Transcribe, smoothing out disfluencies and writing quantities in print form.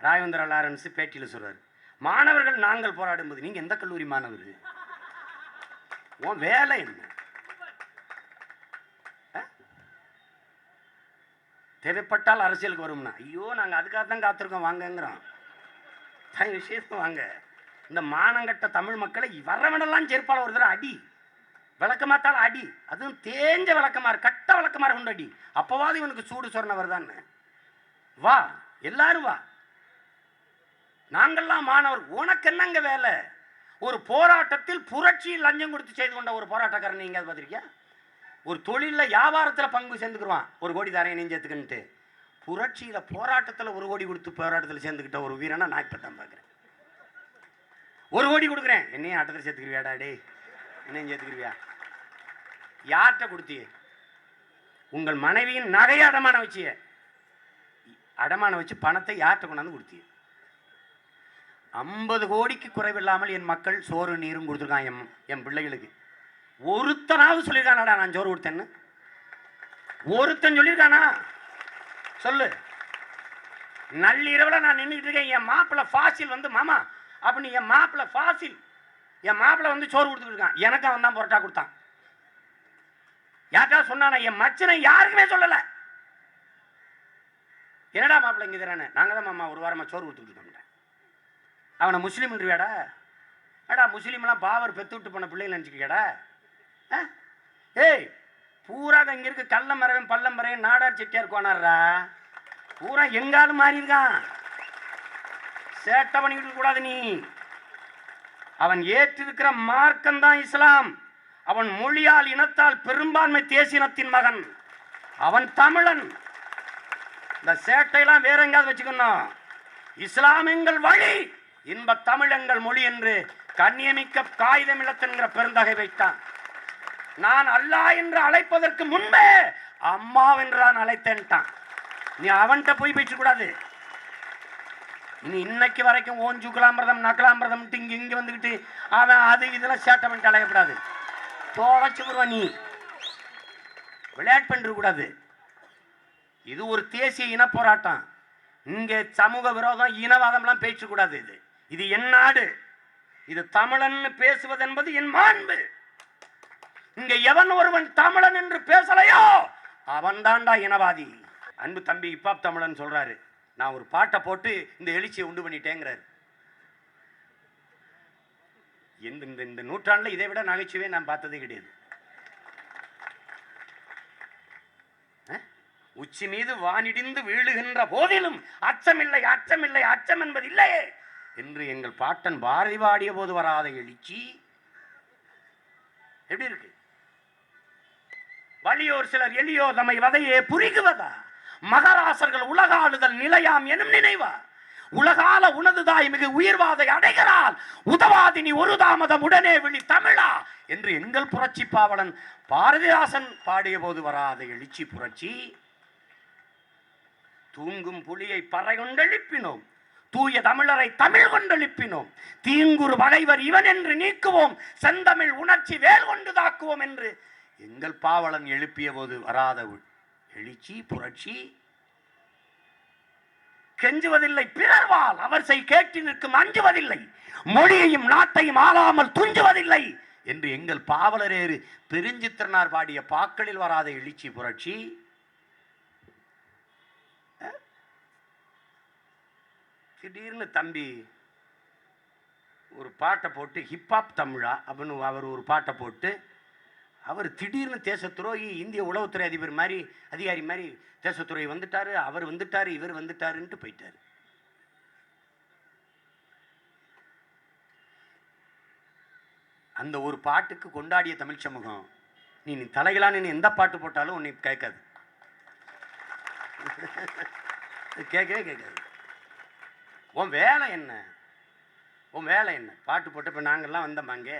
Raghavendra Lawrence பேட்டியில் சொல்றாரு, மாணவர்கள் நாங்கள் போராடும்போது நீங்க எந்த கல்லூரி மாணவர்? உன் வேலை என்ன? தேவைப்பட்டால் அரசியலுக்கு வரும்னா, ஐயோ நாங்கள் அதுக்காக தான் காத்திருக்கோம் வாங்கங்கிறோம். விஷயத்துக்கு வாங்க. இந்த மானங்கட்ட தமிழ் மக்களை வரவனெல்லாம் செருப்பால் ஒரு தடவை அடி, விளக்கமாத்தால் அடி, அதுவும் தேஞ்ச விளக்கமாறு கட்ட விளக்கமாறு கொண்டு அடி, அப்பவாது இவனுக்கு சூடு சொரண வருதான்னு. வா எல்லாரும் வா, நாங்கள்லாம் மாணவர். உனக்கு என்னங்க வேலை? ஒரு போராட்டத்தில் புரட்சியில் லஞ்சம் கொடுத்து செய்து கொண்ட ஒரு போராட்டக்காரன் நீங்க பார்த்திருக்கியா? ஒரு தொழிலில் வியாபாரத்தில் பங்கு சேர்ந்துக்குருவான், 1 கோடி தரையை நெஞ்சத்துக்குன்ட்டு. புரட்சியில் போராட்டத்தில் 1 கோடி கொடுத்து போராட்டத்தில் சேர்ந்துக்கிட்ட ஒரு வீரனை நான் இப்போ தான் பார்க்குறேன். 1 கோடி கொடுக்குறேன், என்னையும் ஆட்டத்தில் சேர்த்துக்கிறியாடா? டே என்னையும் சேர்த்துக்கிறியா? யார்கிட்ட கொடுத்திய? உங்கள் மனைவியின் நகையை அடமான வச்சிய, அடமான வச்சு பணத்தை யார்கிட்ட கொண்டாந்து கொடுத்திய? 50 கோடிக்கு குறைவில்லாமல் என் மக்கள் சோறு நீரும் கொடுத்துருக்கான் என் பிள்ளைகளுக்கு. ஒருத்தனாவது சொல்லியிருக்கானாடா நான் சோறு கொடுத்தேன்னு? ஒருத்தன் சொல்லியிருக்கானா? சொல்லு. நள்ளிரவில் நான் நின்றுக்கிட்டு இருக்கேன், என் மாப்பிள்ளை ஃபாசில் வந்து மாமா அப்படின்னு, என் மாப்பிள்ளை ஃபாசில் என் மாப்பிள்ளை வந்து சோறு கொடுத்துட்டு இருக்கான். எனக்கு அவன் தான் புரோட்டா கொடுத்தான். யார்ட்டா சொன்னானா? என் மச்சனை யாருக்குமே சொல்லலை. என்னடா மாப்பிள்ளை இங்கே தரானே? நாங்கள் தான் மாமா 1 வாரமாக சோறு கொடுத்துட்டு இருக்கோம். அவனை முஸ்லீம்ன்றியாடா? அடா முஸ்லீம்லாம் பாவர் பெத்து விட்டு போன பிள்ளைங்க நினச்சிக்கியாடா? ஏய் பூரா இங்கே இருக்கு கள்ளமரவன் பள்ளமரவன் நாடார் செட்டியார் கோனார்ரா, பூரா எங்காலும் மாறி இருக்கான். சேட்டை பண்ணிக்கிட்டு கூடாது நீ. அவன் ஏற்றிருக்கிற மார்க்கம் தான் இஸ்லாம். அவன் மொழியால் இனத்தால் பெரும்பான்மை தேசியத்தின் மகன். அவன் தமிழன். இந்த சேட்டையெல்லாம் வேற எங்காவது வச்சுக்கணும். இஸ்லாம் எங்கள் வழி, இன்ப தமிழ் எங்கள் மொழி என்று கண்ணியமிக்க காகிதம் இழத்தென்கிற பெருந்தகை வைத்தான். நான் அல்லாஹ் என்று அழைப்பதற்கு முன்பே அம்மாவென்று நான் அழைத்தேன்ட்டான். நீ அவன்கிட்ட போய் பேச கூடாது. நீ இன்னைக்கு வரைக்கும் ஓஞ்சுக்கலாம்பிரதம் நக்கலாம்பிரதம் இங்க வந்துக்கிட்டு அவன் அது இதெல்லாம் சேட்டை பண்ணிட்டு அழையக்கூடாது. தோழைச்சுக்குருவா நீ. விளையாட்டு பண்ணிட்டு கூடாது. இது ஒரு தேசிய இன போராட்டம். இங்கே சமூக விரோதம் இனவாதம்லாம் பேசக்கூடாது. இது என் நாடு. இது தமிழன் பேசுவது என்பது என் மாண்பு. இங்க எவன் ஒருவன் தமிழன் என்று பேசலையோ அவன் தான்டா இனவாதி. அன்பு தம்பி இப்பாப் தமிழன் சொல்றாரு, நான் ஒரு பாட்டை போட்டு இந்த எழுச்சியை உண்டு பண்ணிட்டேங்கிறாரு. இந்த நூற்றாண்டுல இதை விட நகைச்சுவை நான் பார்த்ததே கிடையாது. உச்சி மீது வானிடிந்து வீழுகின்ற போதிலும் அச்சமில்லை அச்சமில்லை அச்சம் என்பது இல்லையே என்று எங்கள் பாட்டன் பாரதி பாடிய போது வராத எழுச்சி எப்படி இருக்கு? வலியோர் சிலர் எளியோர் தம்மை வதையே புரிகுவதா? மகராசர்கள் உலகாளுதல் நிலையாம் எனும் நினைவா? உலகால உனதுதாய் மிகு உயிர்வாதை அடைகிறாள் உதவாதினி ஒரு தாமதம் உடனே விழி தமிழா என்று எங்கள் புரட்சி பாவலன் பாரதிதாசன் பாடிய போது வராத எழுச்சி புரட்சி. தூங்கும் புலியை பறை கொண்டெழுப்பினோம், தூய தமிழரை தமிழ் கொண்டெழுப்பினோம், தீங்குறு பகைவர் இவன் என்று நீக்குவோம், செந்தமிழ் உணர்ச்சி வேல் கொண்டு தாக்குவோம் என்று எங்கள் பாவலன் எழுப்பிய போது வராத எழுச்சி புரட்சி. கெஞ்சுவதில்லை பிறர்வால் அவர் செய் கேட்டு நிற்கும் அஞ்சுவதில்லை, மொழியையும் நாட்டையும் ஆளாமல் துஞ்சுவதில்லை என்று எங்கள் பாவலரேறு பெருஞ்சித்திரனார் பாடிய பாக்களில் வராத எழுச்சி புரட்சி. திடீர்னு தம்பி ஒரு பாட்டை போட்டு ஹிப்ஹாப் தமிழா அப்படின்னு அவர் ஒரு பாட்டை போட்டு அவர் திடீர்னு தேசத்துறை இந்திய உளவுத்துறை அதிகாரி மாதிரி தேசத்துறை வந்துட்டாரு, அவர் வந்துட்டாரு, இவர் வந்துட்டாருன்ட்டு போயிட்டாரு. அந்த ஒரு பாட்டுக்கு கொண்டாடிய தமிழ் சமூகம் நீ தலைகளான்னு எந்த பாட்டு போட்டாலும் உன்னை கேட்காது, கேட்கவே கேட்காது. உன் வேலை என்ன? உன் வேலை என்ன? பாட்டு போட்டு இப்போ நாங்கள்லாம் வந்தோம்பாங்க.